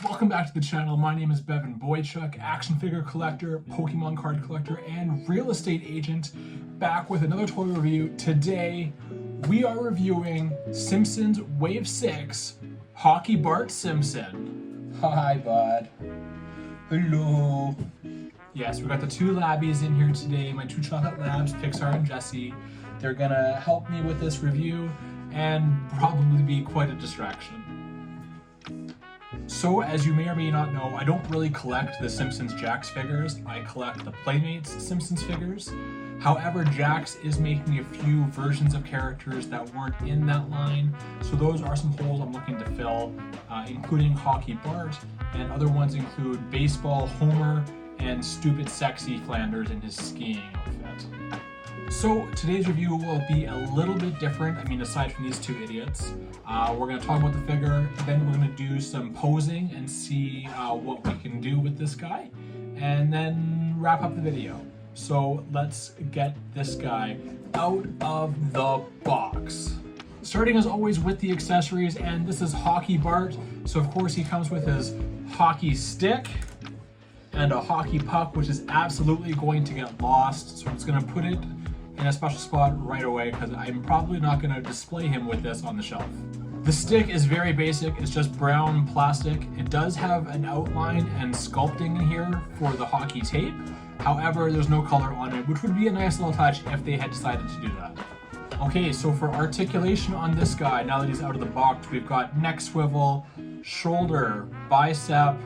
Welcome back to the channel. My name is Bevan Boychuk, action figure collector, Pokemon card collector, and real estate agent, back with another toy review. Today, we are reviewing Simpsons Wave 6, Hockey Bart Simpson. Hi, bud. Hello. Yes, we've got the two labbies in here today, my two chocolate labs, Pixar and Jesse. They're gonna help me with this review and probably be quite a distraction. So, as you may or may not know, I don't really collect the Simpsons JAKKS figures. I collect the Playmates Simpsons figures. However, JAKKS is making a few versions of characters that weren't in that line, so those are some holes I'm looking to fill, including Hockey Bart, and other ones include Baseball Homer and Stupid Sexy Flanders in his skiing outfit. So today's review will be a little bit different. I mean, aside from these two idiots, we're going to talk about the figure, then we're going to do some posing and see what we can do with this guy, and then wrap up the video. So let's get this guy out of the box. Starting as always with the accessories, and this is Hockey Bart. So of course he comes with his hockey stick and a hockey puck, which is absolutely going to get lost. So I'm just going to put it in a special spot right away because I'm probably not going to display him with this on the shelf. The stick is very basic. It's just brown plastic. It does have an outline and sculpting in here for the hockey tape. However, there's no color on it, which would be a nice little touch if they had decided to do that. Okay, so for articulation on this guy, now that he's out of the box, we've got neck swivel, shoulder, bicep,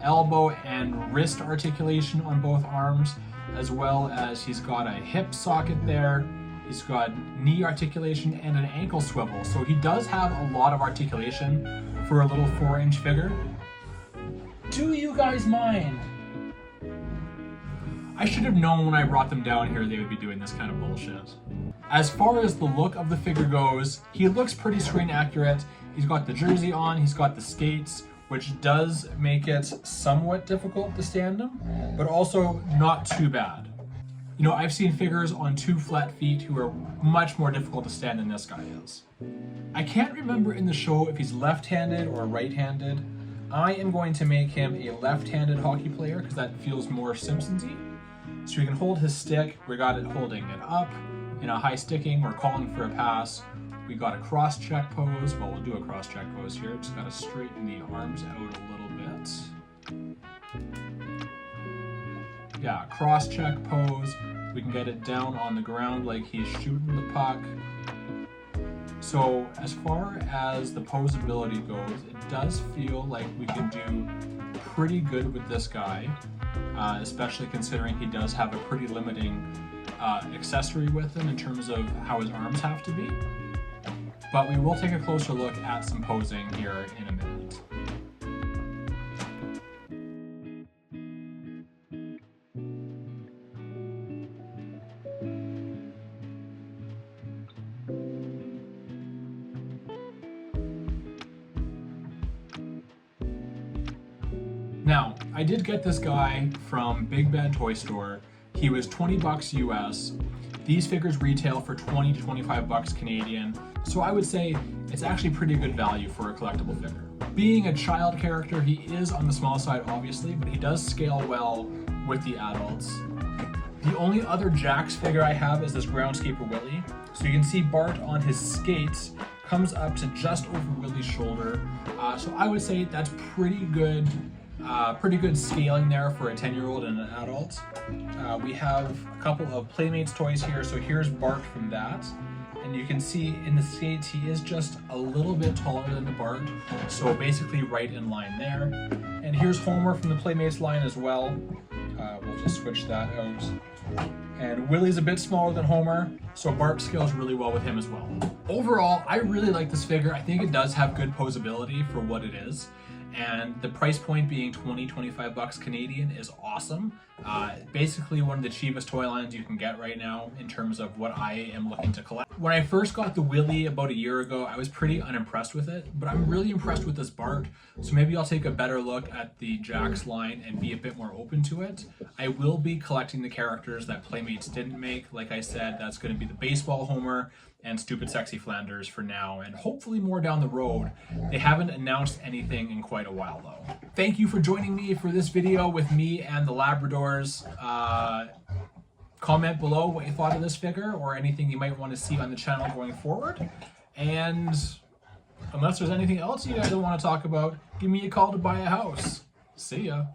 elbow, and wrist articulation on both arms, as well as he's got a hip socket there, he's got knee articulation, and an ankle swivel. So he does have a lot of articulation for a little 4-inch figure. Do you guys mind? I should have known when I brought them down here they would be doing this kind of bullshit. As far as the look of the figure goes, he looks pretty screen accurate. He's got the jersey on, he's got the skates, which does make it somewhat difficult to stand him, but also not too bad. You know, I've seen figures on 2 flat feet who are much more difficult to stand than this guy is. I can't remember in the show if he's left-handed or right-handed. I am going to make him a left-handed hockey player because that feels more Simpsons-y. So he can hold his stick. We got it holding it up in a high sticking or calling for a pass. We got a cross-check pose. Well, we'll do a cross-check pose here. Just gotta straighten the arms out a little bit. Yeah, cross-check pose. We can get it down on the ground like he's shooting the puck. So as far as the posability goes, it does feel like we can do pretty good with this guy, especially considering he does have a pretty limiting accessory with him in terms of how his arms have to be. But we will take a closer look at some posing here in a minute. Now, I did get this guy from Big Bad Toy Store. He was 20 bucks US. These figures retail for 20 to 25 bucks Canadian. So I would say it's actually pretty good value for a collectible figure. Being a child character, he is on the small side obviously, but he does scale well with the adults. The only other JAKKS figure I have is this Groundskeeper Willie. So you can see Bart on his skates comes up to just over Willie's shoulder. So I would say that's pretty good scaling there for a 10-year-old and an adult. We have a couple of Playmates toys here. So here's Bart from that. And you can see in the skates, he is just a little bit taller than the Bart. So basically right in line there. And here's Homer from the Playmates line as well. We'll just switch that out. And Willie's a bit smaller than Homer, so Bart scales really well with him as well. Overall, I really like this figure. I think it does have good posability for what it is. And the price point being 20-25 bucks Canadian is awesome. Basically one of the cheapest toy lines you can get right now in terms of what I am looking to collect. When I first got the Willy about a year ago, I was pretty unimpressed with it, but I'm really impressed with this Bart. So maybe I'll take a better look at the JAKKS line and be a bit more open to it. I will be collecting the characters that Playmates didn't make. Like I said, that's going to be the Baseball Homer and Stupid Sexy Flanders for now, and hopefully more down the road. They haven't announced anything in quite a while though. Thank you for joining me for this video with me and the Labradors. Comment below what you thought of this figure or anything you might want to see on the channel going forward. And unless there's anything else you guys want to talk about, give me a call to buy a house. See ya.